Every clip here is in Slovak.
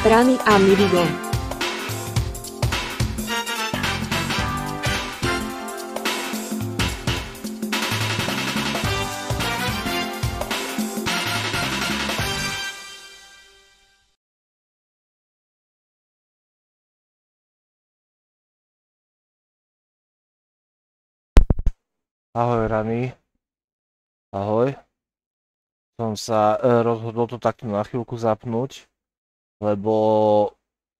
Rany a Midigo. Ahoj Rany, ahoj. Som sa rozhodol to takto na chvíľku zapnúť, lebo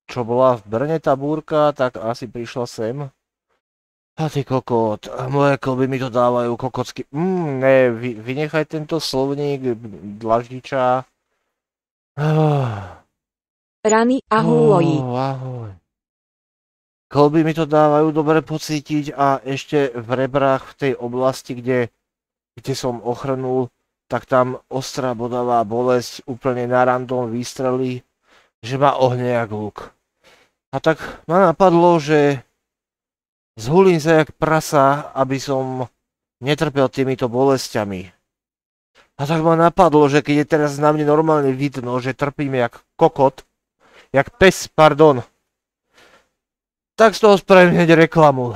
čo bola v Brne tá búrka, tak asi prišla sem. A ty kokot, moje klby mi to dávajú kokocky. Ne, vynechaj tento slovník dlaždiča. Rany a húloji. Ahoj. Klby mi to dávajú dobre pocítiť a ešte v rebrách v tej oblasti, kde som ochrnul, tak tam ostrá bodavá bolesť úplne na random výstrelí, že ma ohne jak luk. A tak ma napadlo, že zhulím sa jak prasa, aby som netrpel týmito bolestiami. A tak ma napadlo, že keď je teraz na mne normálne vidno, že trpím jak kokot, jak pes, pardon, tak z toho spravím hneď reklamu.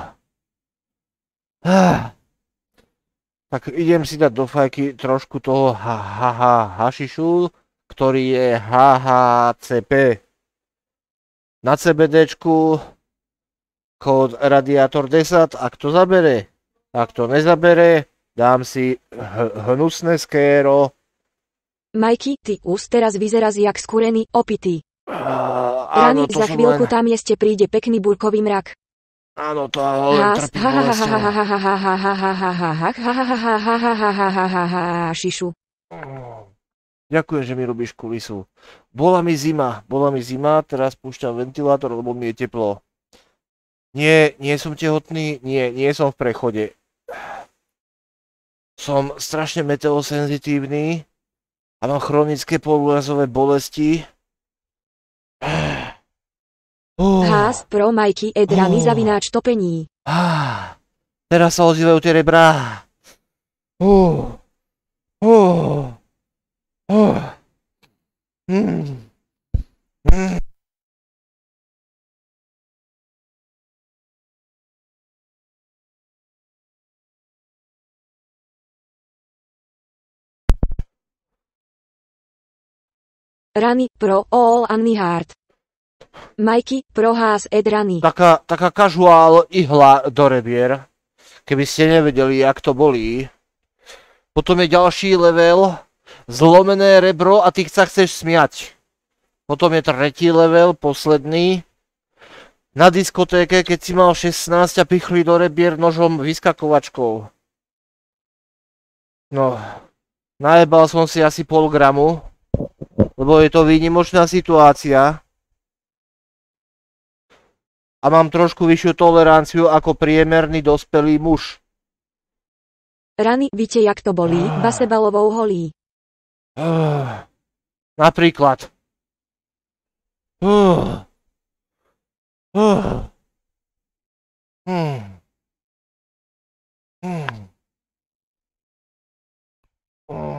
Tak idem si dať do fajky trošku toho hašišu, ktorý je HHCP. Na CBDčku kód Radiátor 10, ak to zabere. Ak to nezabere, dám si hnusné skéro. Majky, ty už teraz vyzeráš jak skúrený, opitý. Áno, Rany, za chvíľku tam jeste príde pekný búrkový mrak. Áno, to len trpí bolesťou. Šišu. Ďakujem, že mi robíš kulisu. Bola mi zima, teraz púšťam ventilátor, lebo mi je teplo. Nie som tehotný, nie som v prechode. Som strašne meteosenzitívny a mám chronické poúrazové bolesti. Hás, pro Majky, Rany, zavináč topení. Teraz sa ozývajú tie rebrá. Rany, pro All Anny Hard. Majky, pro Hás, Rany. Taká casual ihla do rebier. Keby ste nevedeli, jak to bolí. Potom je ďalší level, zlomené rebro a ty sa chceš smiať. Potom je tretí level, posledný. Na diskotéke, keď si mal 16 a pichli do rebier nožom vyskakovačkou. No, najebal som si asi pol gramu, lebo je to výnimočná situácia. A mám trošku vyššiu toleranciu ako priemerný dospelý muž. Rany, víte, jak to bolí, basebalovou holí. Napríklad.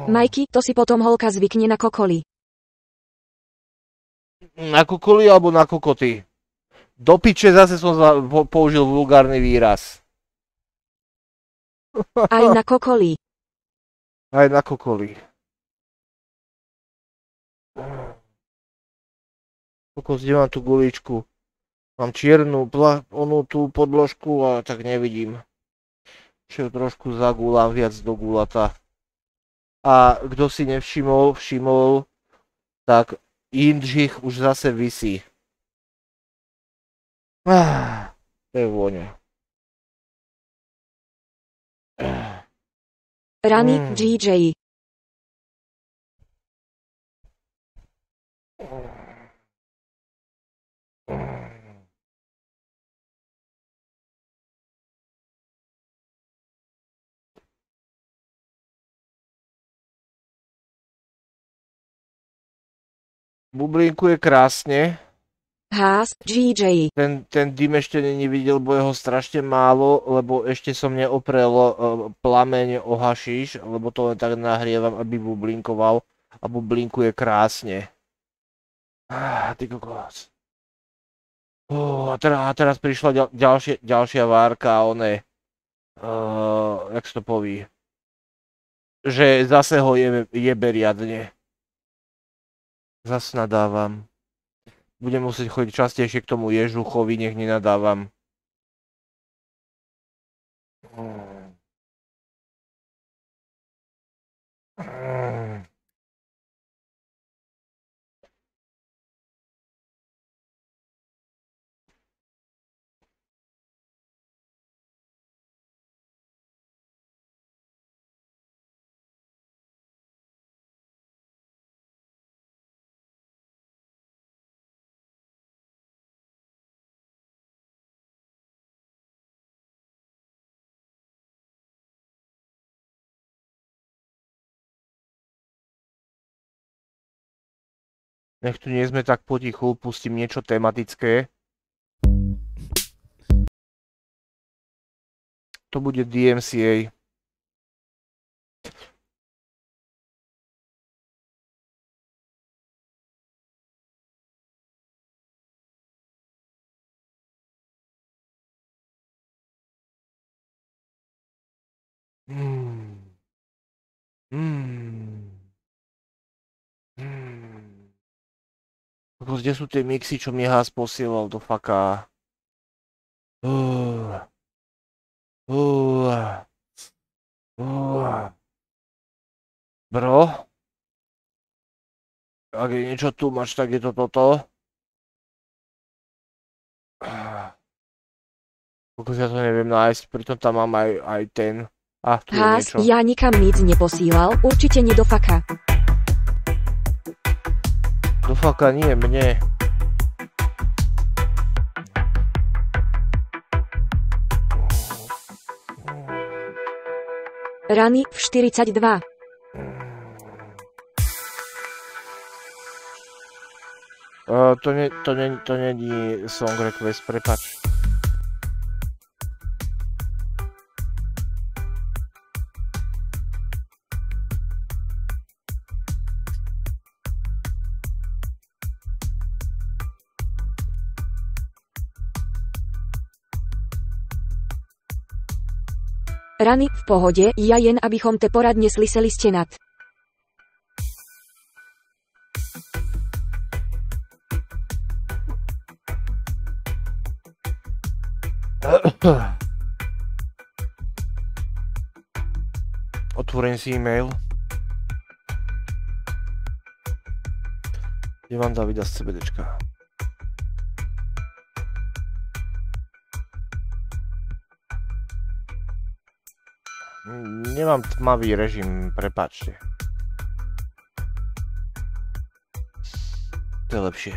Majky, to si potom holka zvykne na kokoly. Na kokoly alebo na kokoty? Do piče zase som použil vulgárny výraz. Aj na kokoly. Aj na kokoly. Kokos, kde mám tú guličku? Mám čiernu, onú tú podložku a tak nevidím. Čo trošku zagúlam viac do gulata. A kto si všimol, tak Jindřich už zase visí. To je vôňa. Rany, GJ. Bublinkuje krásne. Hás, GJ. Ten dym ešte není videl, bo jeho strašne málo, lebo ešte som neoprel plameň o hašiš, lebo to len tak nahrievam, aby bublinkoval a bublinkuje krásne. Ty kokos. A teraz prišla ďalšia várka, one, jak sa to poví, že zase ho jebe riadne. Zas nadávam. Budem musieť chodiť častejšie k tomu ježuchovi, nech nenadávam. Nech tu nie sme tak potichu, pustím niečo tematické. To bude DMCA. Kde sú tie mixy, čo mi Hás posielal do faka? Bro? Ak je niečo tu máš, tak je to toto. Pokud ja to neviem nájsť, pritom tam mám aj ten. Tu je Hás, niečo. ja nikam nic neposílal, určite nie do faka. Do faka nie, mne. Rany v 42. To není song request, prepač. Rany v pohode, ja jen abychom te poradne sliseli stěnat. Otvorím si e-mail. Ivan Davida z CBDčka. Nemám tmavý režim, prepáčte. To je lepšie.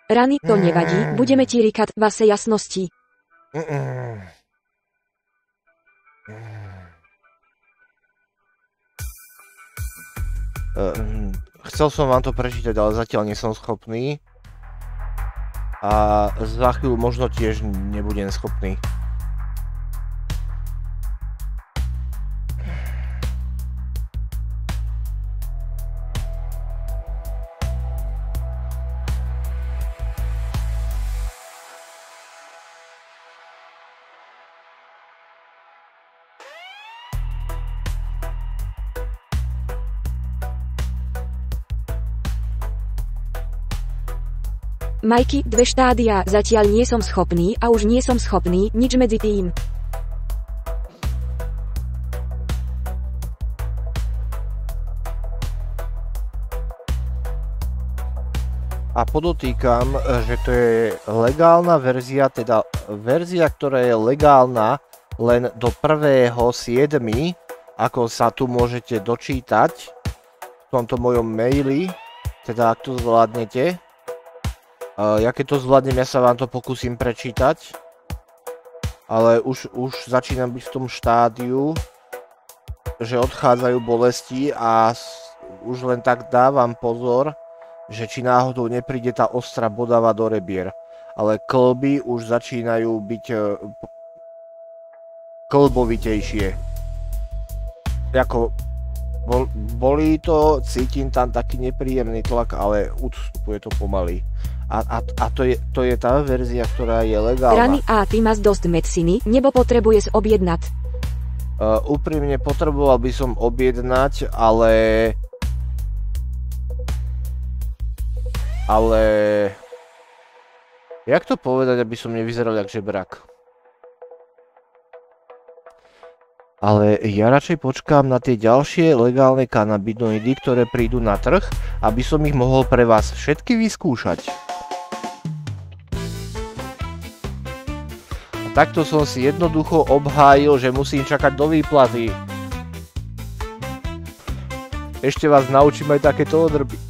Rany, to nevadí, budeme ti říkat vase jasnosti. Chcel som vám to prečítať, ale zatiaľ nie som schopný. A za chvíľu možno tiež nebudem schopný. Majky, 2 štádia, zatiaľ nie som schopný a už nie som schopný, nič medzi tým. A podotýkam, že to je legálna verzia, teda verzia, ktorá je legálna len do 1.7., ako sa tu môžete dočítať v tomto mojom maili, teda ak to zvládnete. Ja keď to zvládnem, ja sa vám to pokúsim prečítať, ale už začínam byť v tom štádiu, že odchádzajú bolesti a už len tak dávam pozor, že či náhodou nepríde tá ostrá bodava do rebier. ale klby už začínajú byť klbovitejšie. Ako bolí to, cítim tam taký nepríjemný tlak, ale ustupuje to pomaly. A to je tá verzia, ktorá je legálna. Rany a ty máš dosť medicíny, nebo potrebuješ objednať? Úprimne potreboval by som objednať, ale jak to povedať, aby som nevyzeral jak žebrak? Ale ja radšej počkám na tie ďalšie legálne kanabinoidy, ktoré prídu na trh, aby som ich mohol pre vás všetky vyskúšať. A takto som si jednoducho obhájil, že musím čakať do výplaty. Ešte vás naučím aj takéto odrby.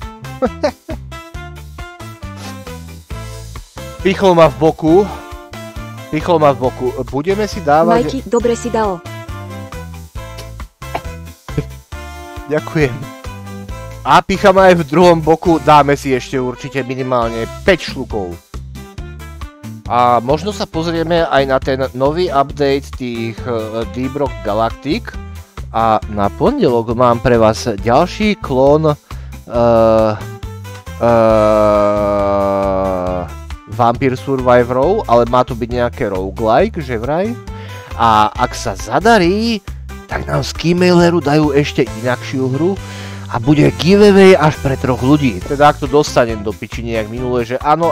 Pichol ma v boku. Budeme si dávať... Majky, dobre si dal. Ďakujem. A picham aj v druhom boku, dáme si ešte určite minimálne 5 šlukov. A možno sa pozrieme aj na ten nový update tých Deep Rock Galactic. A na pondelok mám pre vás ďalší klón Vampire Survivorov, ale má to byť nejaké roguelike, že vraj. A ak sa zadarí, tak nám z Keymaileru dajú ešte inakšiu hru a bude giveaway až pre 3 ľudí. Teda ak to dostanem do pičiny jak minule, že áno,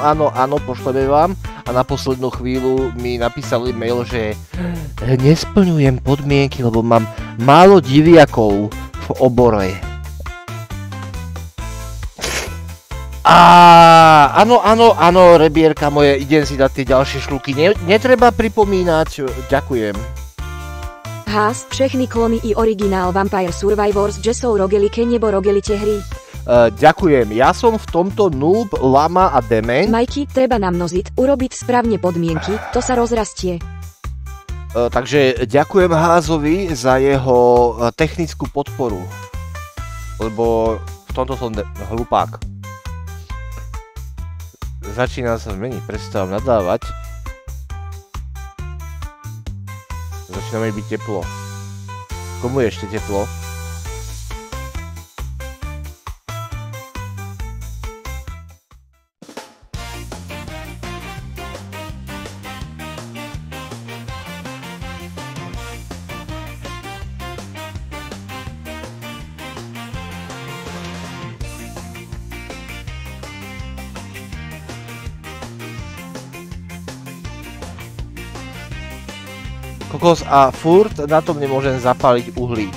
pošleme vám a na poslednú chvíľu mi napísali mail, že nesplňujem podmienky, lebo mám málo diviakov v obore. Áno, rebierka moje, idem si dať tie ďalšie šľuky. Netreba pripomínať, ďakujem. Hás, všechny klony i originál Vampire Survivors, že sú rogelike nebo rogelite hry. Ďakujem, ja som v tomto noob, lama a demen. Majky, treba namnožiť, urobiť správne podmienky, to sa rozrastie. Takže ďakujem Házovi za jeho technickú podporu. Lebo v tomto som hlupák. Začína sa zmeniť, prestávam nadávať. Začína mi byť teplo. Komu je ešte teplo? Kokos, a furt na tom nemôžem zapáliť uhlík.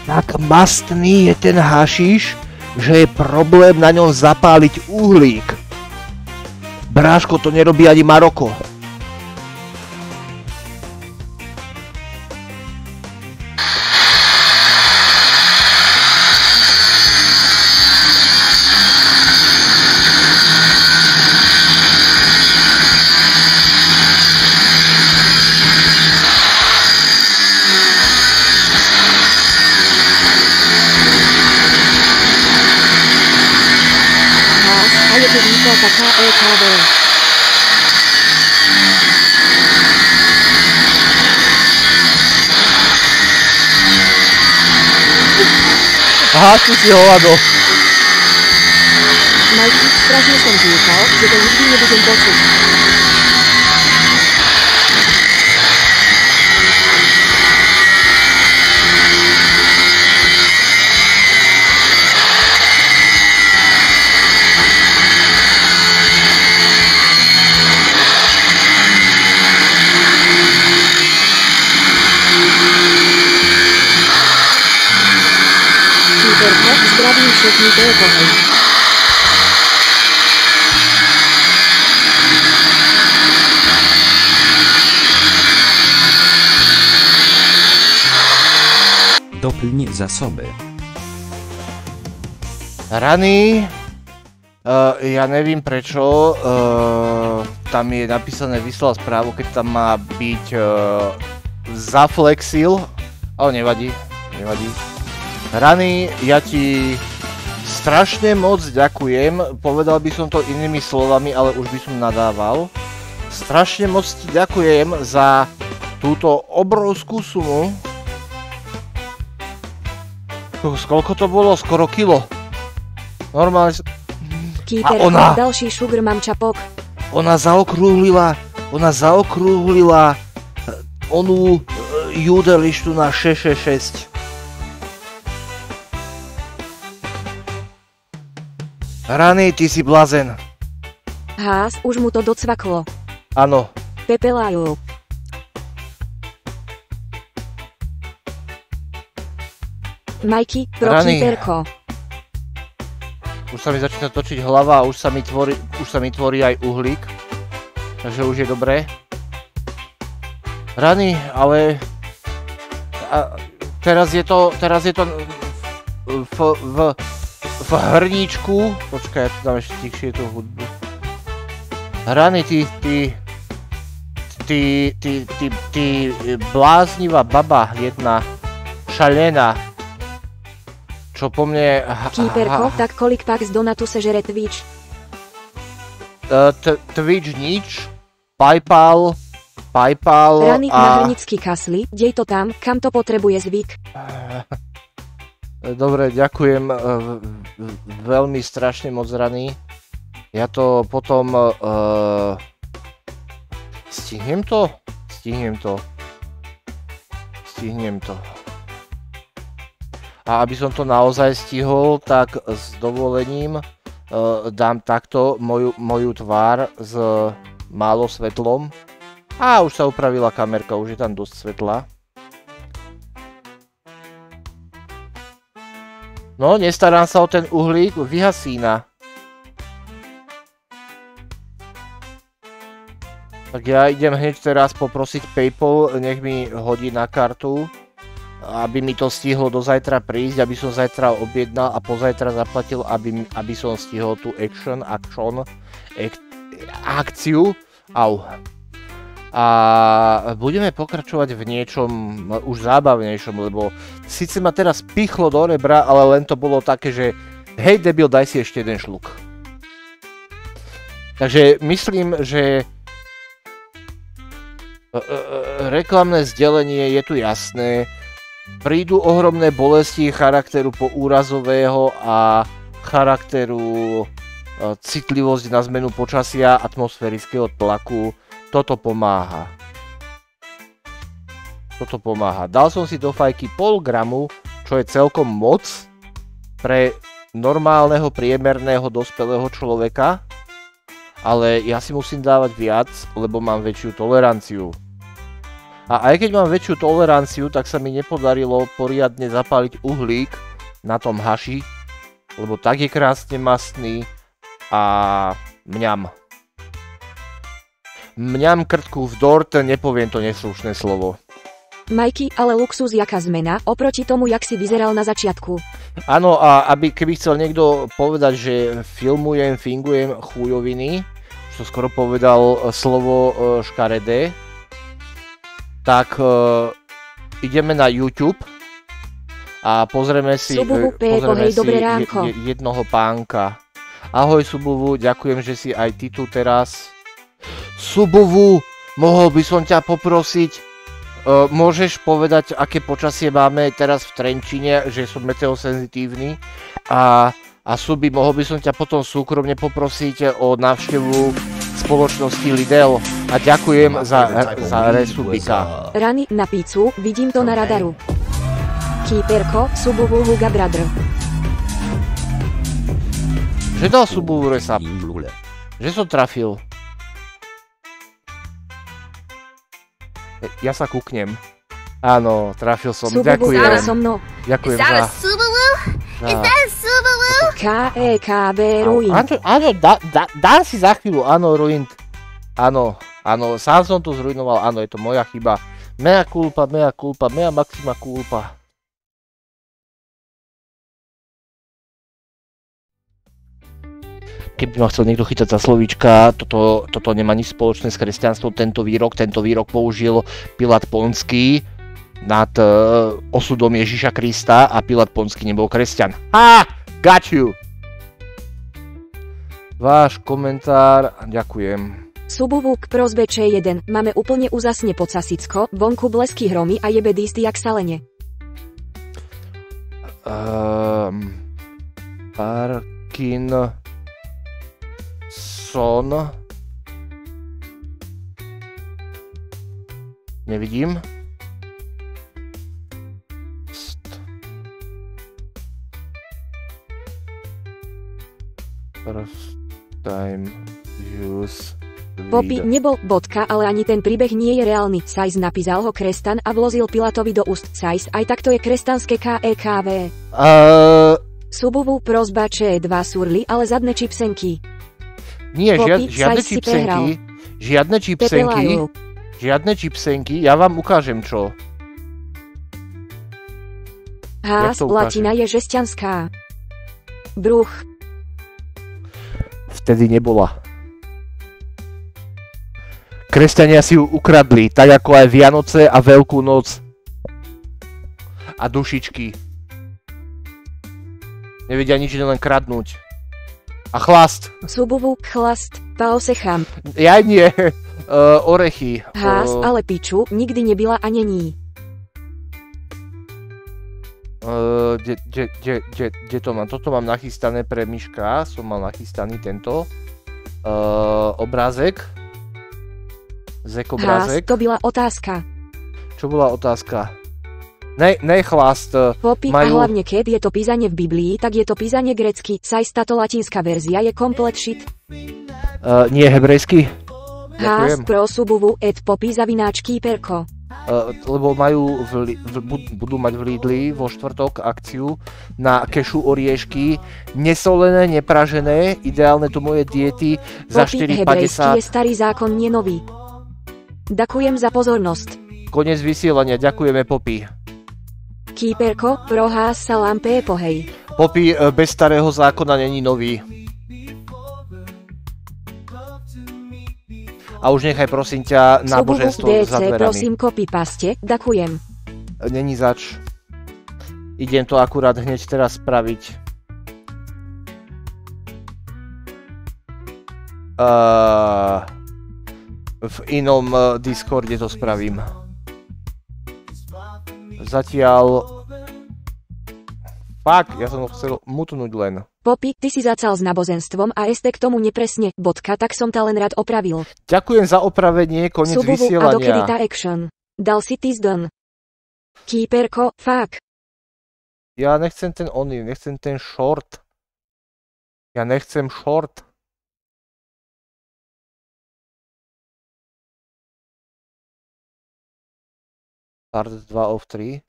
Tak mastný je ten hašiš, že je problém na ňom zapáliť uhlík. Bráško, to nerobí ani Maroko. Aha, tu si hovado. Majky, strašne som dúfal, že to nikdy nebudem počuť. Zdravím všetky tékohej. Doplň zasoby. Rany. Ja neviem prečo. Tam je napísané vyslal správu, keď tam má byť zaflexil. Ale nevadí. Rany, ja ti strašne moc ďakujem, povedal by som to inými slovami, ale už by som nadával. Strašne moc ti ďakujem za túto obrovskú sumu. Koľko to bolo? Skoro kilo. Normálne... Keeper, ďalší sugar mám čapok. Ona zaokrúhlila onú judelištu na 666. Rany, ty si blazen. Hás, už mu to docvaklo. Áno. Pepelajú. Majky, pro Keeperko. Už sa mi začína točiť hlava a už sa mi tvorí aj uhlík. Takže už je dobré. Rany, ale... teraz je to v hrníčku. Počkaj, ja tu dám ešte tichšie tú hudbu. Rany, ty bláznivá baba jedna, šalená. Čo po mne... Keeperko, tak kolik pak z donatu sežere Twitch? Twitch nič. Paypal Rany a... na hrnický kasli, dej to tam, kam to potrebuje zvyk. Dobre, ďakujem veľmi strašne moc, Rany. Ja to potom... Stihnem to. A aby som to naozaj stihol, tak s dovolením dám takto moju tvár s málo svetlom. A už sa upravila kamerka, už je tam dosť svetla. No, nestarám sa o ten uhlík, vyhasína. Tak ja idem hneď teraz poprosiť PayPal, nech mi hodí na kartu, aby mi to stihlo do zajtra prísť, aby som zajtra objednal a pozajtra zaplatil, aby som stihol tú akciu. Au. A budeme pokračovať v niečom už zábavnejšom, lebo síce ma teraz pichlo do rebra, ale len to bolo také, že hej debil, daj si ešte jeden šluk. Takže myslím, že reklamné zdelenie je tu jasné. Prídu ohromné bolesti charakteru poúrazového a charakteru citlivosť na zmenu počasia, atmosférického tlaku. Toto pomáha. Dal som si do fajky 0,5 gramu, čo je celkom moc pre normálneho, priemerného, dospelého človeka. Ale ja si musím dávať viac, lebo mám väčšiu toleranciu. A aj keď mám väčšiu toleranciu, tak sa mi nepodarilo poriadne zapáliť uhlík na tom haši, lebo tak je krásne mastný a mňam. Mňam krtku v dort, nepoviem to neslušné slovo. Majky, ale luxus jaká zmena, oproti tomu, jak si vyzeral na začiatku. Áno, a keby chcel niekto povedať, že fingujem chujoviny, čo skoro povedal slovo škaredé, tak ideme na YouTube a pozrieme si jednoho pánka. Ahoj Subuvu, ďakujem, že si aj ty tu teraz. Subuvu, mohol by som ťa poprosiť, môžeš povedať, aké počasie máme teraz v Trenčine, že som meteosenzitívny a Subi, mohol by som ťa potom súkromne poprosiť o návštevu spoločnosti Lidl a ďakujem za resubika. Rany na pícu, vidím to na radaru. Keeperko, Subuvu Huga Brother. Že dal Subuvu resap. Že som trafil. Ja sa kúknem. Áno, trafil som. Ďakujem. Ďakujem za... KEKB Ruint. Áno, dám si za chvíľu. Áno, Ruint. Áno, sám som to zrujnoval. Áno, je to moja chyba. Mea culpa, mea maxima culpa. Keby ma chcel niekto chytať za slovíčka, toto nemá nič spoločné s kresťanstvom. Tento výrok použil Pilát Ponský nad osudom Ježiša Krista a Pilát Ponský nebol kresťan. Ha! Got you! Váš komentár, ďakujem. Subuvu k prosbe Č1, máme úplne uzasne pod Sasicko, vonku blesky hromy a jebe dýsty jak salene. Parkinson. Nevidím. First time use Poppy nebol bodka, ale ani ten príbeh nie je reálny. Sajs napísal ho kresťan a vlozil Pilatovi do úst. Sajs, aj takto je kresťanské KEKV. Subuvu prosba Č2 surly, ale zadne čipsenky. Nie, Poppy, žiadne Sajs si čipsenky. Žiadne čipsenky. Žiadne čipsenky. Ja vám ukážem čo. Hás, to ukáže? latina je žesťanská. Bruch. Vtedy nebola. Kresťania si ju ukradli, tak ako aj Vianoce a Veľkú noc. A dušičky. Nevedia nič, len kradnúť. A chlast. Subuvu, chlast, paosecham. Ja nie. Orechy. Hás, ale piču, nikdy nebyla a není. Kde to mám? Toto mám nachystané pre Miška. Som mal nachystaný tento obrázek. Zek obrázek. Hás, to byla otázka. Čo bola otázka? Chlast. Poppy, majú... a hlavne keď je to písanie v Biblii, tak je to písanie grecky. Sajs, táto latinská verzia je komplet shit. Nie hebrejsky? Hás, pro subuvu, et Poppy zavináč Kýperko. Lebo majú budú mať v Lidli vo štvrtok akciu na kešu oriešky, nesolené, nepražené, ideálne to moje diety za 4,50. Hebrejský je starý zákon, nie nový. Ďakujem za pozornosť. Konec vysielania, ďakujeme Poppy. Kýperko, pro hás sa lampé pohej. Poppy, bez starého zákona není nový. A už nechaj prosím ťa náboženstvo za DC, dverami. prosím copy paste, ďakujem. Není zač. Idem to akurát hneď teraz spraviť. V inom Discorde to spravím. Zatiaľ... Fakt, ja som ho chcel mutnúť len. Poppy, ty si zacal s náboženstvom a este k tomu nepresne, bodka, tak som ta len rád opravil. Ďakujem za opravenie, koniec Subuvu vysielania. a dokedy tá action. Dal si ty zdon. Kýperko, fuck. Ja nechcem ten oný, nechcem ten short. Ja nechcem short. Start 2 of 3.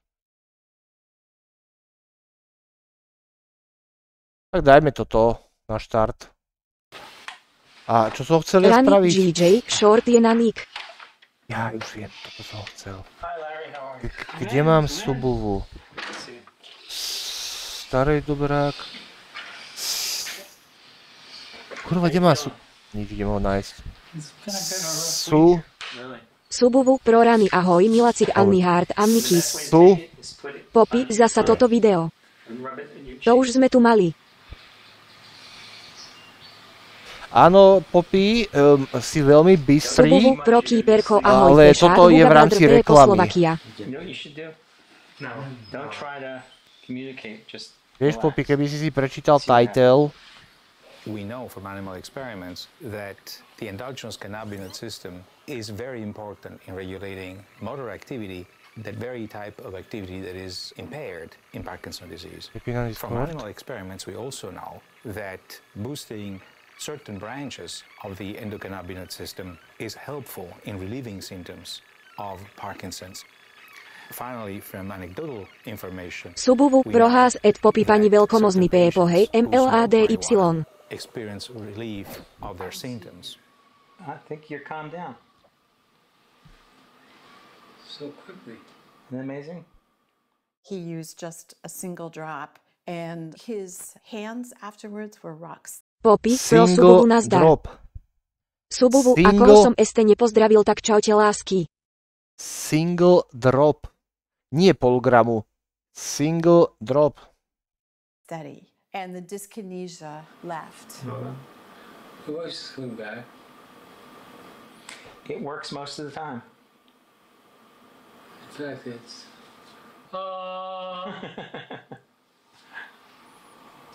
Tak dajme toto na štart. A čo som chcel ja spraviť? GJ, short je na nick. Ja už viem, toto som chcel. Kde mám Subuvu? Starej dobrák. Kurva, kde má Nevidím ho nájsť. Subuvu, pro rany, ahoj, Milacik, Anny Hart, Anny Kiss. Poppy, zasa toto video. To už sme tu mali. Áno, Poppy, si veľmi bystrý, Subuvu, pro Kýperko, ahoj, ale Pešár, toto je v Huga rámci Brother, reklamy. Slovakia. Vieš, Poppy, keby si prečítal title. We know from animal experiments that the endogenous cannabinoid system is very important in regulating motor activity, that very type of activity that is impaired in Parkinson's disease. From animal experiments, we also know that boosting certain branches of the endocannabinoid system is helpful in relieving symptoms of Parkinson's. Finally, from anecdotal information, Subuvu, pro hás, et Poppy, pani veľkomozný pohej, MLADY. experience relief of their symptoms. I think you're calmed down. So quickly. Isn't that amazing? He used just a single drop, and his hands afterwards were rocks. Poppy, pro Subuvu nazdar. Drop. Subuvu, ako som este nepozdravil, tak čaute lásky. Single drop. Nie pol gramu. Single drop. Steady. And the dyskinesia left. The wife's just coming back. It works most of the time. In fact, it's...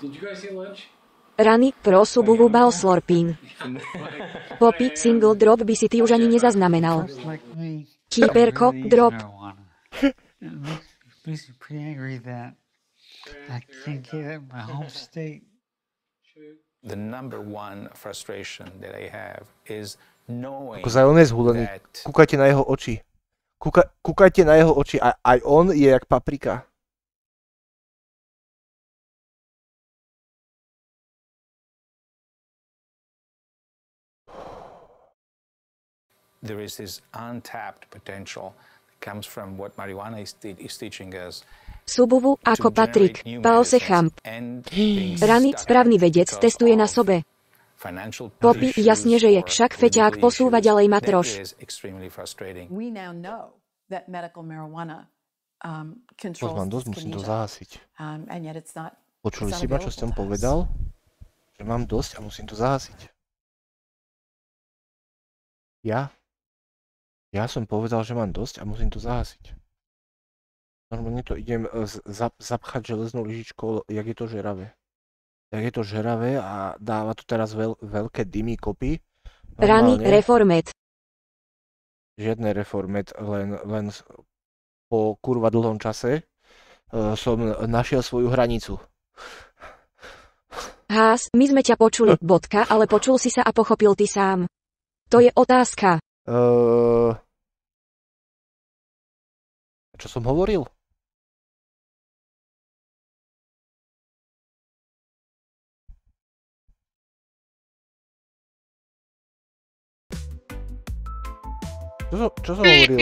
Did you guys eat lunch? Rany, pro Subaru Bal Slorpin. Poppy, single drop by si ty už ani nezaznamenal. Keeperko, drop. Makes me pretty angry that I can't get out of my home state. The number one frustration that I have is knowing Ako on je zhulený. Kúkajte na jeho oči. Kúkajte na jeho oči. Aj on je jak paprika. there is this untapped potential that comes from what marijuana is teaching us. Subaru ako Patrik, Paose champ. Rany, správny vedec, testuje na sobe. Poppy, jasne, že je, však feťák posúva ďalej matroš. We now know that medical marijuana controls Musím to zahasiť. and yet it's not. Počuli si ma, čo som povedal? Že mám dosť a musím to zahasiť. Ja som povedal, že mám dosť a musím to zahasiť. Normálne to idem zapchať železnou lyžičkou, jak je to žeravé. Jak je to žeravé a dáva to teraz veľké dymy, kopy. Rany, reformet. Žiadne reformet, len po kurva dlhom čase som našiel svoju hranicu. Hás, my sme ťa počuli, bodka, ale počul si sa a pochopil ty sám. To je otázka. Čo som hovoril? Čo som hovoril?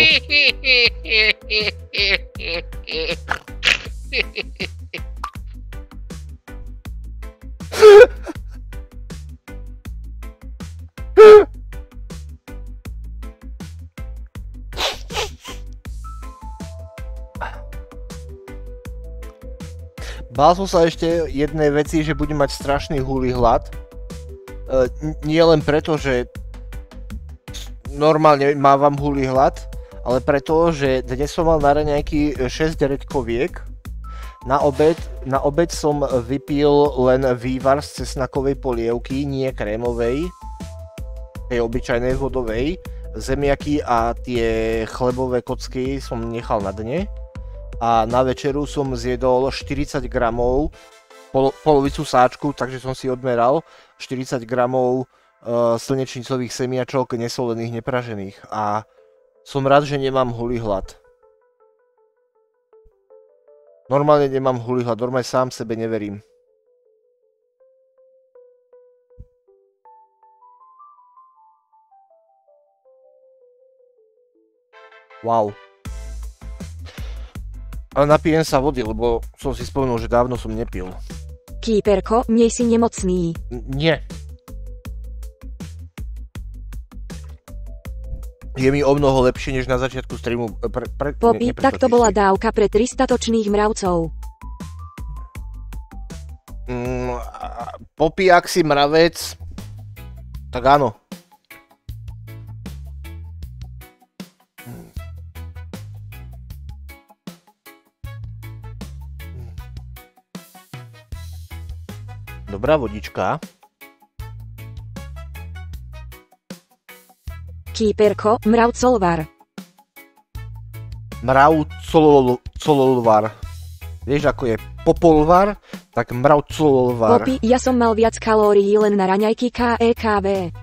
Bál som sa ešte jednej veci, že budem mať strašný húly hlad. Nie len preto, že normálne mávam húly hlad, ale preto, že dnes som mal na raňajky 6 redkoviek. Na obed som vypil len vývar z cesnakovej polievky, nie krémovej, tej obyčajnej vodovej. Zemiaky a tie chlebové kocky som nechal na dne. A na večeru som zjedol 40 gramov, polovicu sáčku, takže som si odmeral 40 gramov slnečnicových semiačok nesolených, nepražených. A som rád, že nemám húly hlad. Normálne nemám húly hlad, normálne sám sebe neverím. Wow. Ale napijem sa vody, lebo som si spomenul, že dávno som nepil. Kýperko, miej si nemocný. Nie. Je mi o mnoho lepšie, než na začiatku streamu. Poppy, tak to bola dávka pre 300 točných mravcov. Poppy, ak si mravec, tak áno. Dobrá vodička. Kýperko, mravcolvar. Mravcolvar. Vieš, ako je popolvar, tak mravcolvar. Poppy, ja som mal viac kalórií len na raňajky KEKV.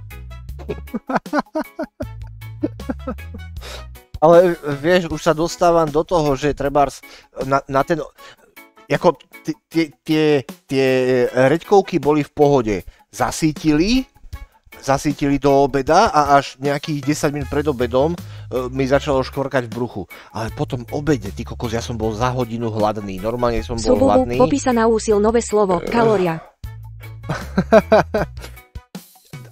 Ale vieš, už sa dostávam do toho, že trebárs na ten... Ako tie reďkovky boli v pohode. Zasítili do obeda a až nejakých 10 minút pred obedom mi začalo škvorkať v bruchu. Ale potom obede, ty kokos, ja som bol za hodinu hladný. Normálne som bol hladný. Poppy sa naúsil nové slovo, kalória.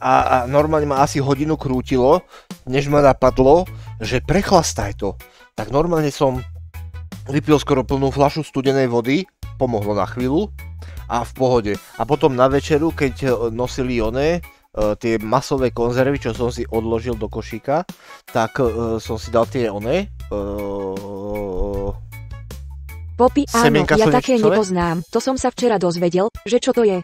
a normálne ma asi hodinu krútilo, než ma napadlo, že prechlastaj to. Tak normálne som vypil skoro plnú fľašu studenej vody, pomohlo na chvíľu a v pohode. A potom na večeru, keď nosili tie masové konzervy, čo som si odložil do košíka, tak som si dal tie Poppy, áno, ja také nepoznám. To som sa včera dozvedel, že čo to je.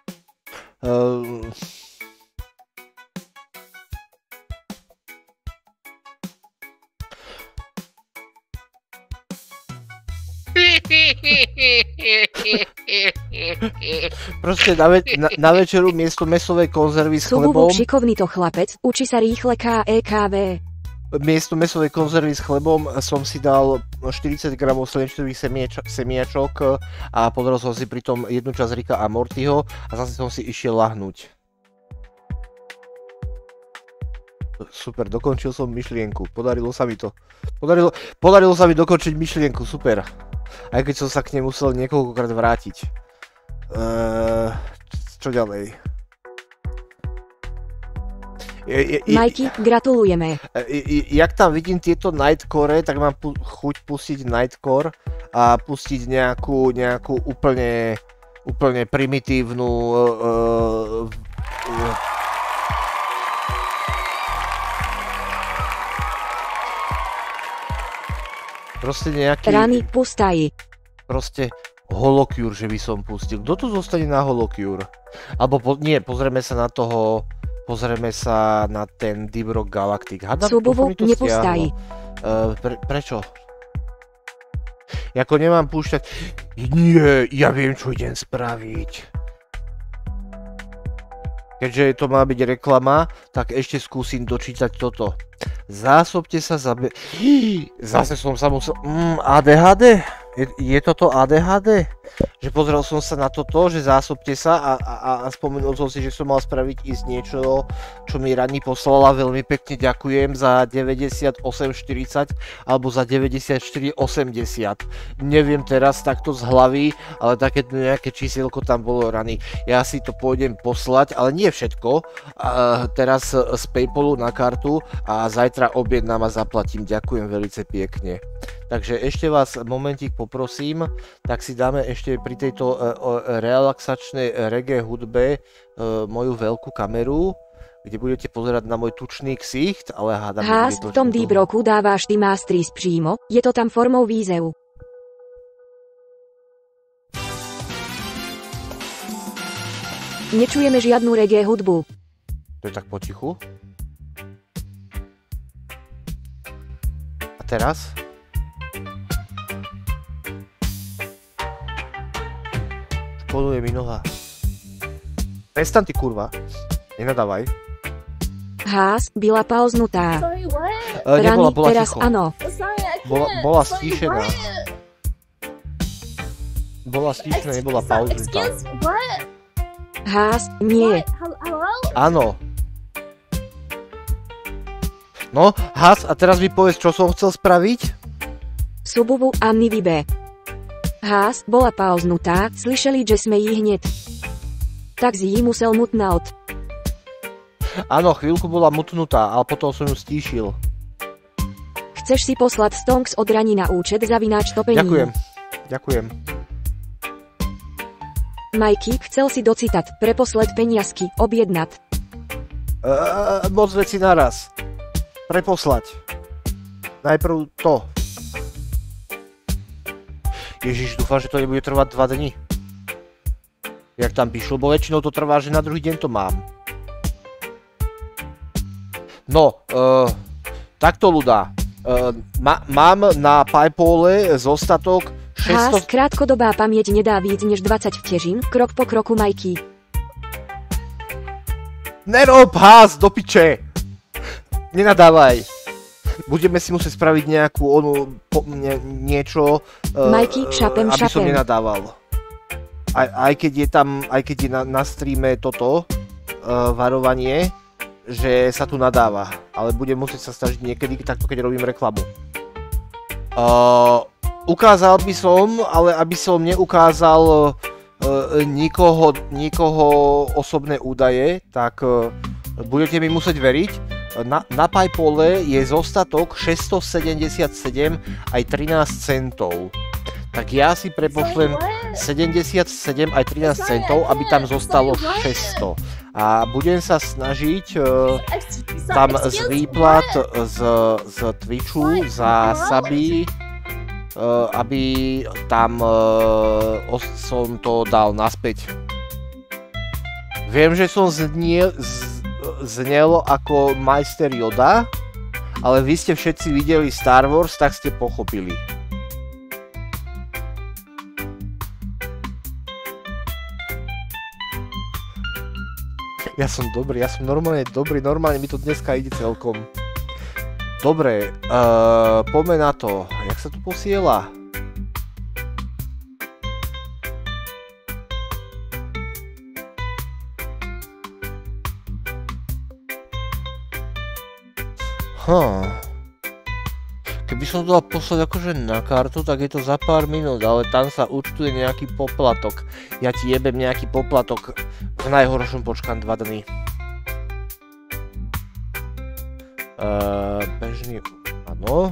Proste na večeru miesto mäsovej konzervy s Sububu chlebom... šikovný to chlapec, učí sa rýchle KEKV. Miesto mäsovej konzervy s chlebom som si dal 40 gramov slnečkových semiačok a podal som si pritom jednu časť Ricka a Mortyho a zase som si išiel lahnúť. Super, dokončil som myšlienku, podarilo sa mi to. Podarilo sa mi dokončiť myšlienku, super. Aj keď som sa k nej musel niekoľkokrát vrátiť. Čo ďalej? Majky, gratulujeme. Jak tam vidím tieto Nightcore, tak mám chuť pustiť Nightcore a pustiť nejakú úplne primitívnu proste nejaký... Rany pustají. Proste Holocure, že by som pustil. Kto tu zostane na Holocure? Alebo nie, pozrieme sa na ten Deep Rock Galactic. Sububu nepustají. Prečo? Jako nemám púšťať... Nie, ja viem, čo idem spraviť. Keďže to má byť reklama, tak ešte skúsim dočítať toto. Zásobte sa Zase som sa musel... ADHD? Je toto ADHD? Že pozrel som sa na toto, že zásobte sa a spomenul som si, že som mal spraviť ísť niečo, čo mi Rani poslala. Veľmi pekne ďakujem za 98,40 alebo za 94,80. Neviem teraz takto z hlavy, ale takéto nejaké čísielko tam bolo, Rani. Ja si to pôjdem poslať, ale nie všetko. Teraz z Paypalu na kartu a zajtra objednám a zaplatím. Ďakujem veľmi pekne. Takže ešte vás momentík poprosím, tak si dáme ešte pri tejto relaxačnej reggae hudbe moju veľkú kameru, kde budete pozerať na môj tučný ksicht, ale hádam... Hás, v tom Deep Rocku dáváš ty masteries přímo, je to tam formou výzeu. Nečujeme žiadnu reggae hudbu. To je tak potichu. A teraz? Škoduje mi noha. Prestan ty, kurva. Nenadávaj. Hás, byla pauznutá. Nebola, bola teraz ticho. áno. Bola stíšená. Bola stíšená, nebola pauznutá. Hás, nie. Áno. No, Hás, a teraz mi povedz, čo som chcel spraviť? Sububu Anny Vibe. Hás, bola pauznutá, slyšeli, že sme jí hneď. Tak jí musel mutnout. Áno, chvíľku bola mutnutá, ale potom som ju stíšil. Chceš si poslať stonks od Rani na účet @topení. Ďakujem. Majky, chcel si docitat, preposled peniazky, objednat. Moc veci naraz. Preposlať. Najprv to. Ježiš, dúfam, že to nebude trvať 2 dni. Jak tam píšu, lebo väčšinou to trvá, že na druhý deň to mám. No, takto ľudá. Mám na Paypale zostatok 600... Hás, krátkodobá pamäť nedá víc než 20 vteřin, krok po kroku Majky. Nerob, Hás, do piče! Nenadávaj. Budeme si musieť spraviť nejakú niečo, Majky, šapem. aby som nenadával. Aj keď je na streame toto varovanie, že sa tu nadáva. Ale budem musieť sa snažiť niekedy takto, keď robím reklamu. Ukázal by som, ale aby som neukázal nikoho osobné údaje, tak budete mi musieť veriť. Na Paypale je zostatok 677 aj 13 centov. Tak ja si prepošlem 77 aj 13 centov, aby tam zostalo 600. A budem sa snažiť tam z výplat z Twitchu za suby, aby tam som to dal naspäť. Viem, že som znel ako majster Yoda, ale vy ste všetci videli Star Wars, tak ste pochopili. Ja som dobrý, ja som normálne dobrý, normálne mi to dneska ide celkom. Dobre, poďme na to. Jak sa to posiela? Keby som to dal poslať akože na kartu, tak je to za pár minút, ale tam sa účtuje nejaký poplatok. Ja ti jebem nejaký poplatok, v najhoršom počkám 2 dny. Bežný, áno.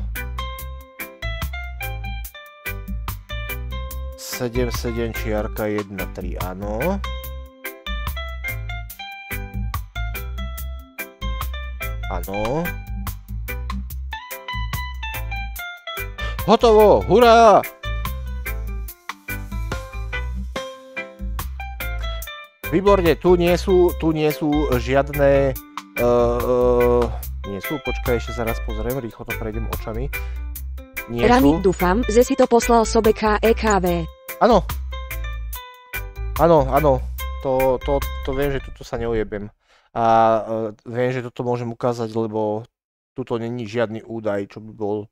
77 čiarka 13, áno. Áno. Hotovo, hurá! Výborne, tu nie sú žiadne... nie sú, počkaj, ešte sa raz pozriem, rýchlo to prejdem očami. Nie Rami, sú. dúfam, že si to poslal sobe KEKV. Áno. Áno. To viem, že tuto sa neujebem. A viem, že toto môžem ukázať, lebo tuto není žiadny údaj, čo by bol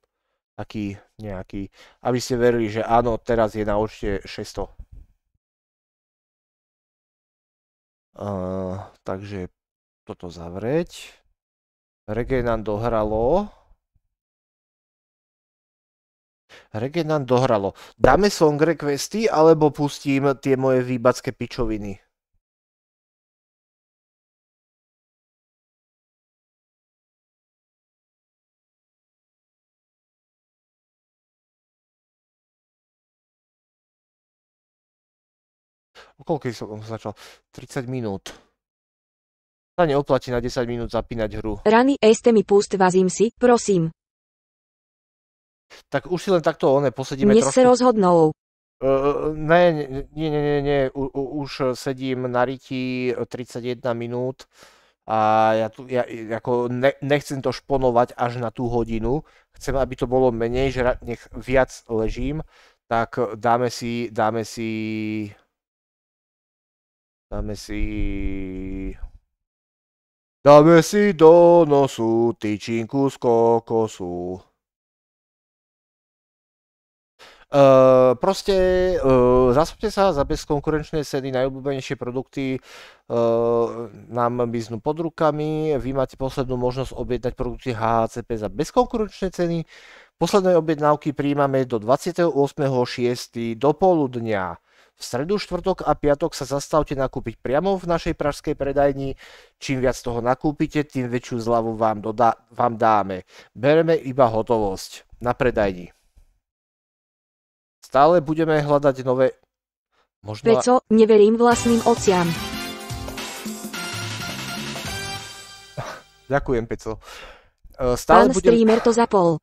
taký nejaký, aby ste verili, že áno, teraz je na účte 600. Takže toto zavrieť. Reggae nám dohralo. Dáme song requesty, alebo pustím tie moje výbacké pičoviny? O koľkej som začal? 30 minút. Sa neoplatí na 10 minút zapínať hru. Rani, este mi pust vazím si, prosím. Tak už si len takto posedíme Dnes sa rozhodnou. Nie. Už sedím na riti 31 minút a ja ako nechcem to šponovať až na tú hodinu. Chcem, aby to bolo menej, že nech viac ležím. Tak dáme si do nosu tyčinku z kokosu. Zasobte sa za bezkonkurenčné ceny, najobľúbenejšie produkty nám miznú pod rukami. Vy máte poslednú možnosť objednať produkty HHCP za bezkonkurenčné ceny. Posledné objednávky prijímame do 28.6. do poludnia. V stredu, štvrtok a piatok sa zastavte nakúpiť priamo v našej pražskej predajni. Čím viac toho nakúpite, tým väčšiu zľavu vám dáme. Bereme iba hotovosť na predajni. Stále budeme hľadať nové... Peco, neverím vlastným ociam. Ďakujem, Peco. Pán streamer to zapol.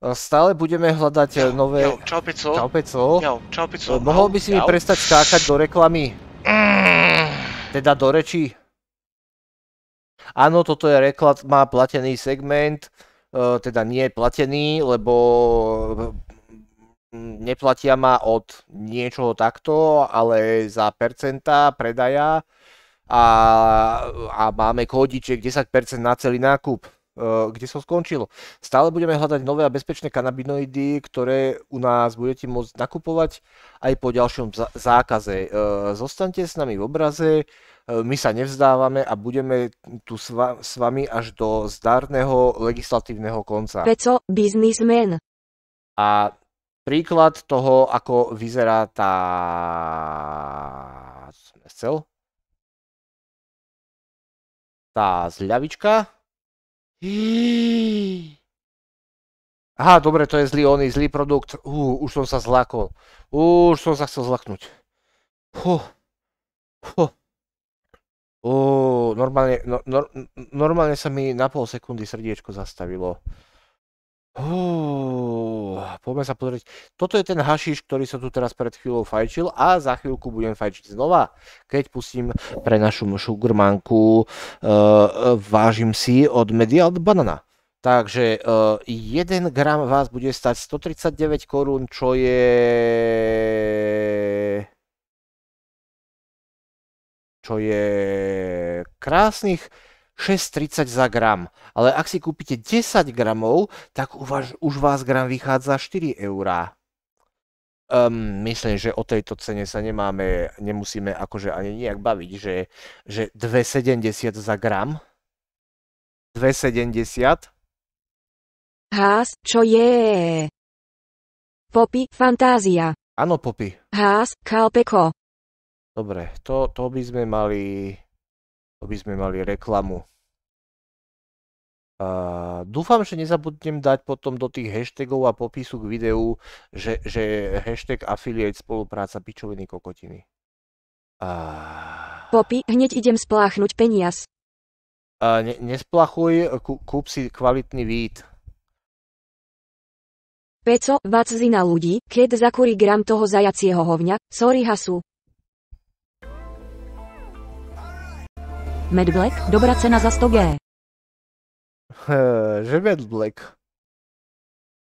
Stále budeme hľadať nové... Čau, Peco. Čau, Peco. Čau, Peco. Mohol by si mi prestať skákať do reklamy? Teda do reči? Áno, toto je má platený segment. Teda nie je platený, lebo neplatia ma od niečoho takto, ale za percentá predaja a máme kódiček 10% na celý nákup. Kde som skončil. Stále budeme hľadať nové a bezpečné kanabinoidy, ktoré u nás budete môcť nakupovať aj po ďalšom zákaze. Zostaňte s nami v obraze, my sa nevzdávame a budeme tu s vami až do zdarného legislatívneho konca. Peco, biznismen. A príklad toho, ako vyzerá tá... tá zľavička. Aha, dobre, to je zlý produkt. Už som sa zlákol. Už som sa chcel zlaknúť. Normálne sa mi na pol sekundy srdiečko zastavilo. Poďme sa pozrieť. Toto je ten hašiš, ktorý som tu teraz pred chvíľou fajčil a za chvíľku budem fajčiť znova, keď pustím pre našu sugarmanku vážim si od Medial Banana. Takže 1 gram vás bude stať 139 korún, čo je krásnych 6,30 za gram. Ale ak si kúpite 10 gramov, tak už vás gram vychádza 4 eurá. Myslím, že o tejto cene sa nemusíme akože ani nejak baviť, že 2,70 za gram. 2,70. Hás, čo je? Poppy, fantázia. Áno, Poppy. Hás, kalpeko. Dobre, to by sme mali reklamu. Dúfam, že nezabudnem dať potom do tých hashtagov a popisu k videu, že hashtag affiliate spolupráca pičoviny kokotiny. Poppy, hneď idem spláchnuť peniaz. Nesplachuj, kúp si kvalitný vít. Peco, vaczi na ľudí, keď zakúri gram toho zajacieho hovňa, sorry hasu. Mad Black, dobrá cena za 100G. Že Mad Black.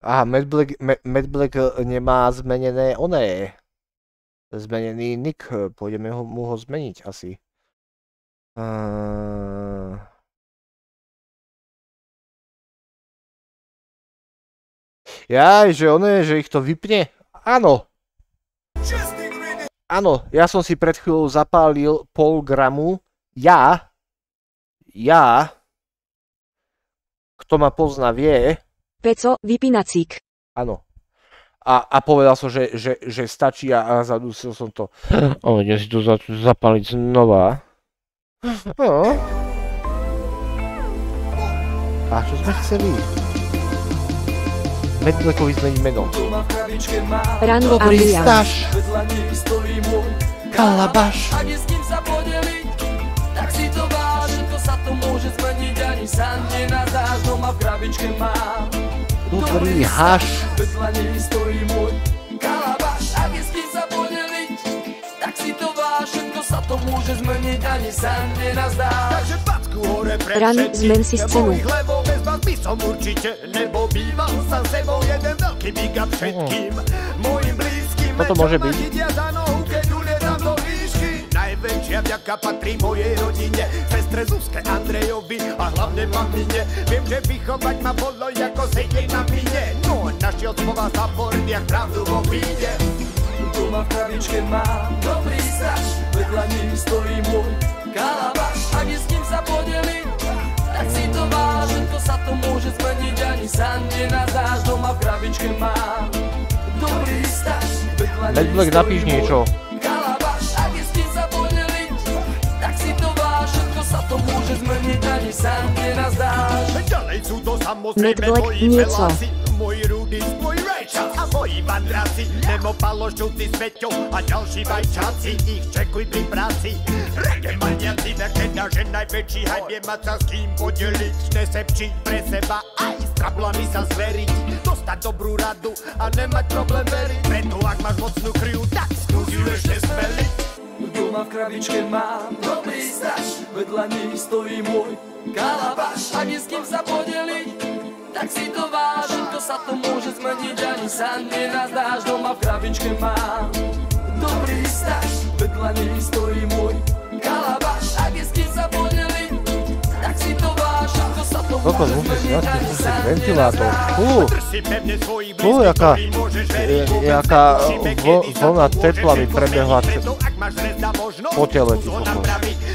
Aha, Mad Black nemá zmenené zmenený nick. Pôjdeme mu ho zmeniť asi. Jaj, že ich to vypne? Áno. Áno, ja som si pred chvíľou zapálil pol gramu. Ja, kto ma pozná, vie. Peco, vypínacík. Áno. A povedal som, že stačí a zadúsil som to. Idem si to zapáliť znova. A čo sme chceli? Medblackovi zmeniť meno. Rango Andria. Pristáš. Kalabaš. Tak si to váž, to sa to môže zmeniť, ani sa nenazdáš, doma v krabičke mám dobrý haš. Vedľa nej stojí môj kalabaš, ak je s kým sa podeliť, tak si to váž, to sa to môže zmeniť, ani sa nenazdáš. Takže packu hore pre Rany, zmen si scénu. Lebo bez vás by som určite nebobýval sa sebou, jeden veľký big up všetkým mojim blízkym. Toto môže byť. Najväčšia vďaka patrí mojej rodine, sestre Zuzke, Andrejovi a hlavne mamine. Viem, že vychovať ma bolo ako sedieť na mine, no našiel som vás na bordiach pravdu vo víne. Doma v krabičke mám dobrý staž, vedľa nej stojí môj kalabaš. Ak je s ním sa podeliť, tak si to váž, to sa to môže zmeniť, ani sa nenazdáš. Doma v krabičke mám dobrý staž, vedľa nej stojí môj napíš niečo. Mad Black niečo. Moji Rudy, môj Rachel a moji Vandrasi, Nemo, Palošovci, Sveťo a ďalší vajčáci, ich čekuj pri práci. Reggae maniaci, teda, že najväčší hype je mať sa s kým podeliť, nesepčiť pre seba, aj s trablami sa zveriť, dostať dobrú radu a nemať problém veriť. Preto ak máš mocnú kriu, tak skúsi ešte smeliť. Doma v krabičke mám dobrý staž, vedľa nej stojí môj kalabaš. Ak je s kým sa podeliť, tak si to váž, to sa to môže zmeniť, ani sa nenazdáš. Doma v krabičke mám dobrý staž, vedľa nej stojí môj kalabaš. Ak je s kým sa podeliť, tak si to váž, to sa to môže zmeniť, ani sa ventilátor. Jaká vlna tepla mi prebehla po tele.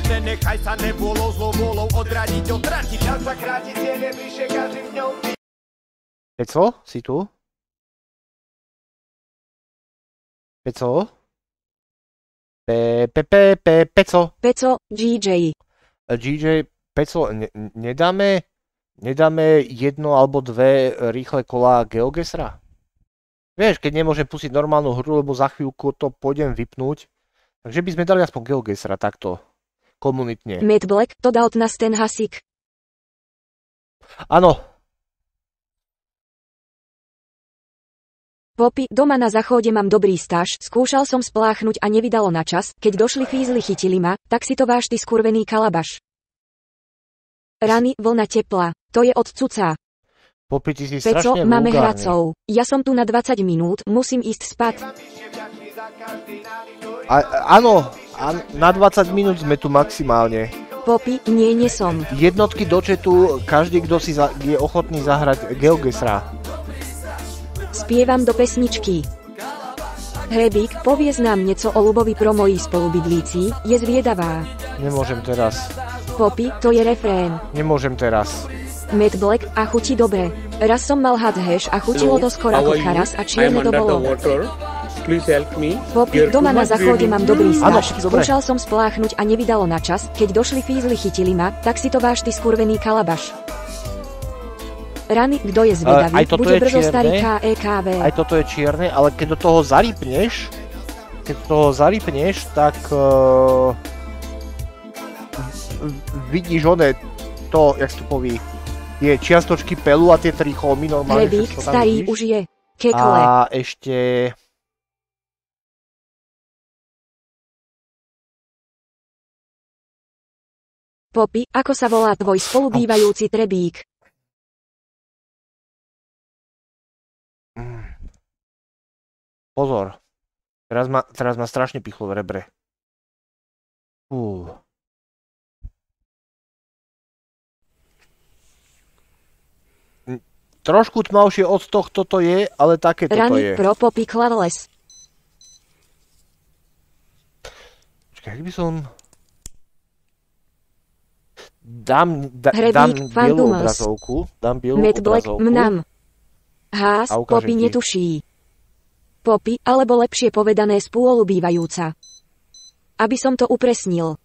Nenechaj sa nevôľou, zlovôľou odradiť, odvratiť. Čas sa kráti, cieľe vyššie každým dňom. Peco, si tu? Peco? Peco? Peco, GJ. GJ, Peco, nedáme Nedáme jedno alebo dve rýchle kolá GeoGesera? Vieš, keď nemôžem pustiť normálnu hru, lebo za chvíľku to pôjdem vypnúť. Takže by sme dali aspoň GeoGesera takto. Komunitne. Matt Black, to dal na ten hasík. Áno. Poppy, doma na záchode mám dobrý stáž, skúšal som spláchnuť a nevydalo na čas, keď došli fízly chytili ma, tak si to váš ty skurvený kalabaš. Rany, vlna tepla, to je od cuca. Poppy, ty si Peco, strašne máme vulgárny. hracov, ja som tu na 20 minút, musím ísť spať. Áno, na 20 minút sme tu maximálne. Poppy, nie som. Jednotky do chatu, každý, kto si je ochotný zahrať GeoGesera. Spievam do pesničky. Hrebík, poviez nám nieco o Ľubovi pro mojí spolubydlící, je zviedavá. Nemôžem teraz. Poppy, to je refrén. Nemôžem teraz. Matt Black, a chutí dobre. Raz som mal hot hash a chutilo to skoro ako charas a čierne to bolo. Poppy, doma na záchode mám dobrý stáž, skúšal som spláchnuť a nevydalo na čas, keď došli fízly chytili ma, tak si to váš ty skurvený kalabaš. Rany, kto je zvedavý, bude brzo starý KEKV. Aj toto je čierne, ale keď do toho zarýpneš, tak vidíš to, jak sa to poví, tie čiastočky pelu a tie tri cholmy normálne. Hrebík, starý už je. Kekle. A ešte... Poppy, ako sa volá tvoj spolubývajúci trebík? Pozor. Teraz ma strašne pichlo v rebre. Trošku tmavšie od tohto to je, ale také toto je. Rany pro Poppy Klarles. Počkaj, ak by som... Dám bielú obrazovku. Matt Black, mnam. Hás, Poppy netuší. Poppy, alebo lepšie povedané spôlubývajúca. Aby som to upresnil.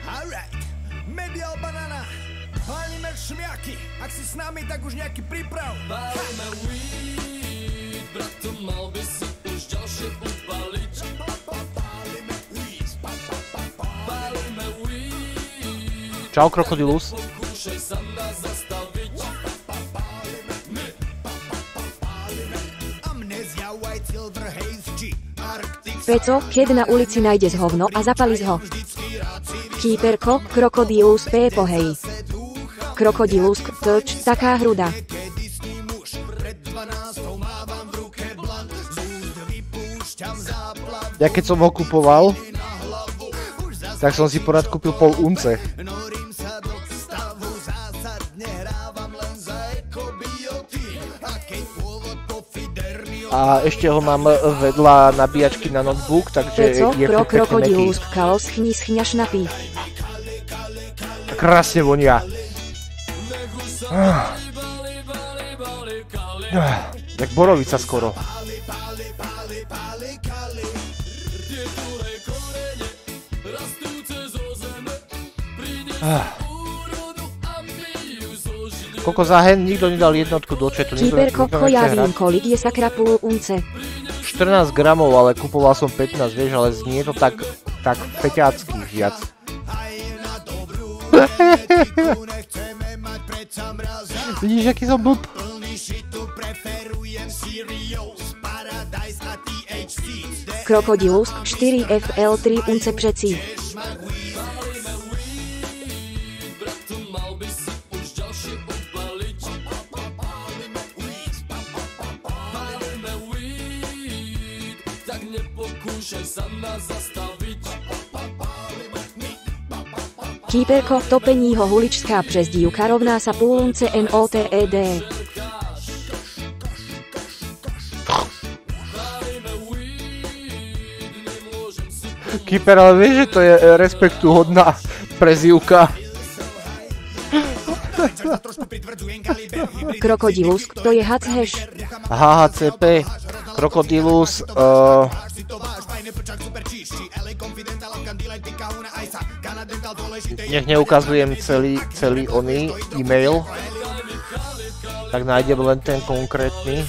Alright, Medial Banana. Pálime šmiaky. Ak si s nami, tak už nejaký príprav. Pálime weed, brat, to mal by si už ďalšie upaliť. Pálime weed, pálime weed. Čau, Krokodilus. Pokúšaj sa nás zastaviť. Peco, keď na ulici nájdeš hovno a zapališ ho. Kýperko, Krokodilus P. pohej. Krokodilus, trč, taká hruda. Ja keď som ho kupoval, tak som si porad kúpil pol unce. A ešte ho mám vedľa nabíjačky na notebook, takže Peco, je pro pekne Krokodilus mäkký. Chaos schňaš napí. Krásne vonia. Jak borovica skoro. Koľko za hen, nikto nedal jednotku do chatu. Kýperko, ja vím, kolik je sakra púl unce. 14 gramov, ale kupoval som 15, vieš, ale znie to tak feťácky viac. Vidíš, aký som blb? Krokodilus, 4FL3 unce přeci. Kýperko, topeního huličská přezdívka rovná sa půlunce NOTED. Kýper, ale vieš, že to je respektuhodná prezývka. Krokodilus, to je hac hash. HHCP, Krokodilus, Nech neukazujem celý oný e-mail, tak nájdem len ten konkrétny,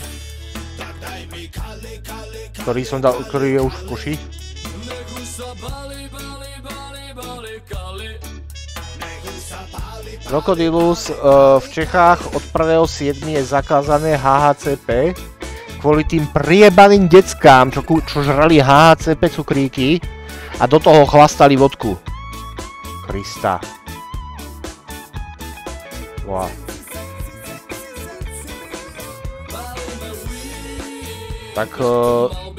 ktorý som dal, ktorý je už v koši. Krokodilus v Čechách od 1.7. je zakázané HHCP kvôli tým priebaným deckám, čo žrali HHCP cukríky a do toho chlastali vodku. Krista. Wow. Tak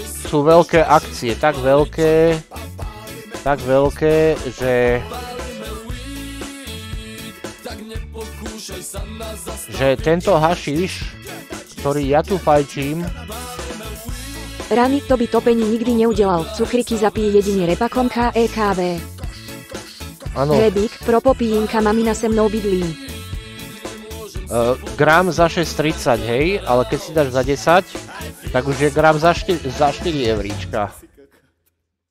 sú veľké akcie, tak veľké, že tento hašiš, ktorý ja tu fajčím... Rany, to by topení nikdy neudelal, cukriky zapije jedine repakom KEKV. Áno. Hrebík, pro popíjinka, mamina se mnou bydlí. Gram za 6,30, hej, ale keď si dáš za 10, tak už je gram za 4 euríčka.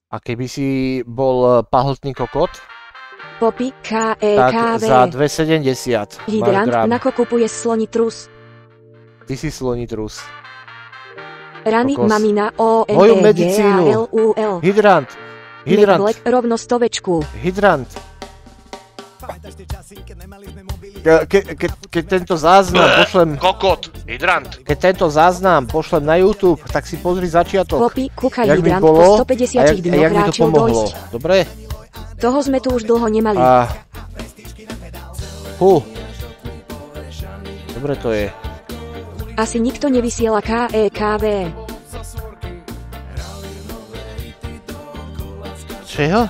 A keby si bol pahltný kokot, Popy tak KEKV. za 2,70 Hydrant, gram. nako kupuje slonitrus. Ty si slonitrus. Rany, Kokos. mamina, Moju medicínu. ONEGALUL. Hydrant. Black rovno stovečku. Hydrant. Keď tento záznam pošlem... Kokot. Hydrant. Keď tento záznam pošlem na YouTube, tak si pozri začiatok. Popy, kucha jak mi hydrant, bolo po 150 a dňoch jak mi to ráčil pomohlo. dojsť. Dobre? Toho sme tu už dlho nemali. Dobre to je. Asi nikto nevysiela KEKV. Čeho?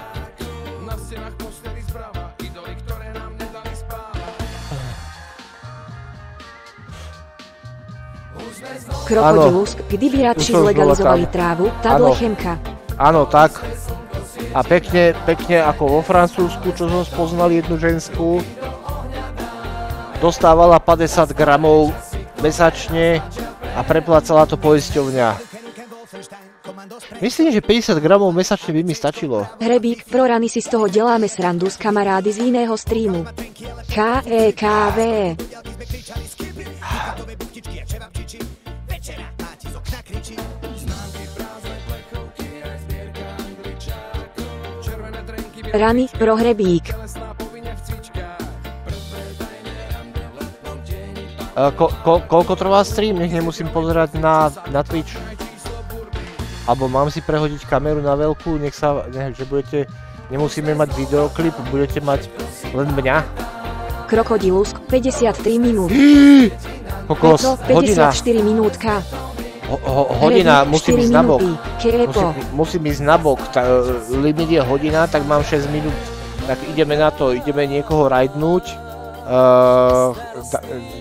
Krokodilus, kdyby radši zlegalizovali trávu, tadle chemka. Áno, tak. A pekne ako vo Francúzsku, čo som spoznal jednu ženskú, dostávala 50 gramov mesačne a preplácala to poisťovňa. Myslím, že 50 gramov mesačne by mi stačilo. Hrebík, pro rany si z toho deláme srandu s kamarády z iného streamu. KEKV. Rany, pro hrebík. Koľko trvá stream? Nech nemusím pozerať na Twitch. Alebo mám si prehodiť kameru na veľkú, že budete, nemusíme mať videoklip, budete mať len mňa. Krokodilus, 53 minút. Kokos, hodina. 54 minútka. Hodina, musím ísť na bok. Kepo. Musím ísť na bok, limit je hodina, tak mám 6 minút. Tak ideme na to, ideme niekoho rajdnúť.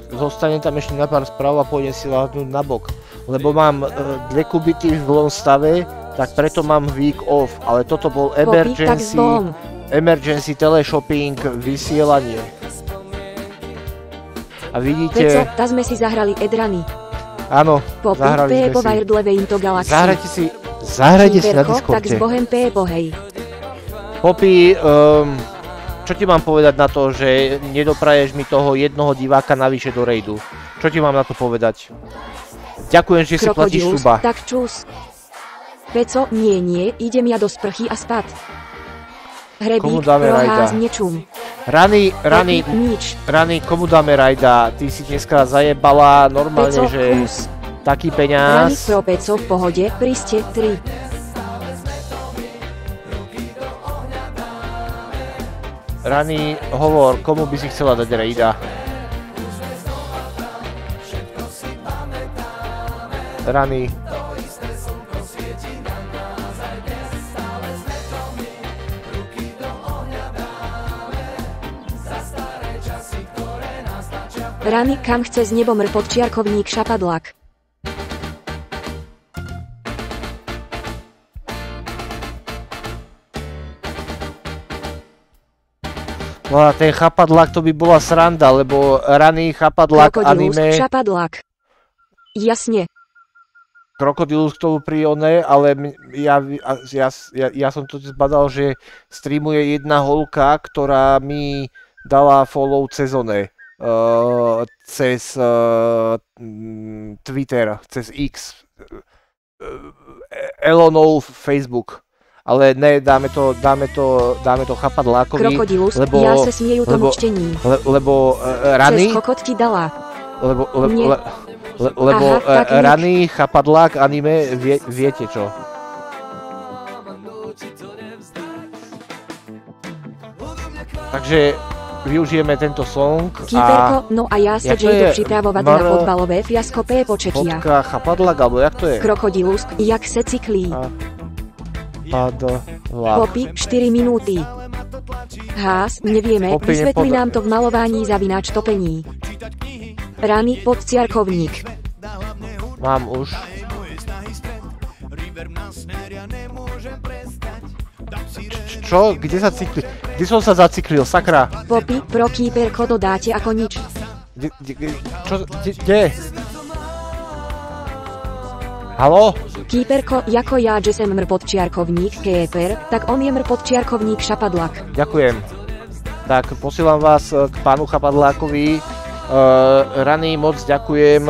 Zostanem tam ešte na pár správ a pôjdem si láhnúť na bok. Lebo mám 2 kubity v zlom stave, tak preto mám week off. Ale toto bol emergency teleshopping vysielanie. A vidíte... Peco, tá sme si zahrali Edrany. Áno, zahrali sme si. Zahrajte si na Discorde. Tak s Bohem Pepo, hej. Popy, čo ti mám povedať na to, že nedopraješ mi toho jednoho diváka navyše do rejdu? Čo ti mám na to povedať? Ďakujem, že si platíš suba. Tak čus. Peco, nie, idem ja do sprchy a spať. Hrebík, proház nečum. Rany, komu dáme rajda? Ty si dneska zajebala normálne, Peco, že kus. taký peňaz. Rany pro Peco v pohode, priste 3. Rany, hovor, komu by si chcela dať rajda? Rany. Rany, kam chce z nebomr podčiarkovník šapadlak. No a ten chapadlak to by bola sranda, lebo Rany, chapadlak, Krokodilus, anime... šapadlak. Jasne. Krokodilus k tomu prione, ale ja som to zbadal, že streamuje jedna holka, ktorá mi dala follow cez cez Twitter, cez X, Elonov Facebook. Ale ne, dáme to Chapadlákovi, Krokodilus, lebo, ja sa smieju tomu čtení. Lebo rany... Cez kokot ti dala. Lebo rany, Chapadlák, anime, viete čo. Takže využijeme tento song Kýperko, no a ja sa jdu připravovat na fotbalové fiasko P početia. Fotka Chapadlák, alebo jak to je? Krokodilus, jak se cyklí. Popi, 4 minúty. Hás, nevieme, vysvetli nám to v malování zavináč topení. Rany, podciarkovník. Mám už. Čo? Kde sa cykli? Kde som sa zacyklil, sakra? Popi, pro kýperko dodáte ako nič. Čo? Kde? Haló? Kýperko, jako já, že jsem podčiarkovník Képer, tak on je podčiarkovník Chapadlák. Ďakujem. Tak posielam vás k pánu Chapadlákovi. Rany, moc ďakujem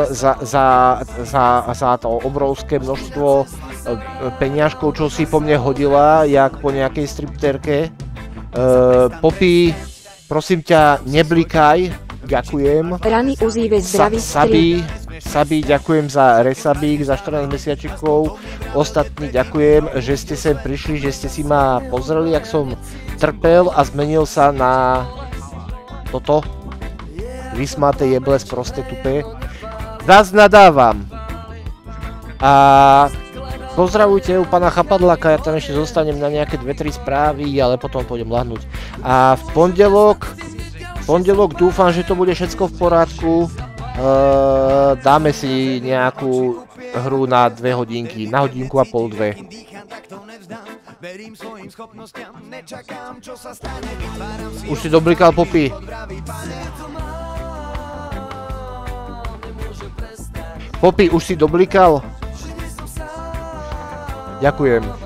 za to obrovské množstvo peniažkov, čo si po mne hodila, jak po nejakej stripterke. Popi, prosím ťa, neblikaj. Ďakujem. Rany, uzýve zdravý Sabi, ďakujem za resabík, za 14 mesiačikov. Ostatní ďakujem, že ste sem prišli, že ste si ma pozreli, jak som trpel a zmenil sa na toto. Vysmáte jeble sprosté tupé. Zas nadávam. A pozdravujte u pána Chapadláka, ja tam ešte zostanem na nejaké 2-3 správy, ale potom pôjdem lahnúť. A v pondelok dúfam, že to bude všetko v porádku. Dáme si nejakú hru na 2 hodinky, na hodinku a pol, 2. Už si doblikal, Popi? Popi, už si doblikal? Ďakujem.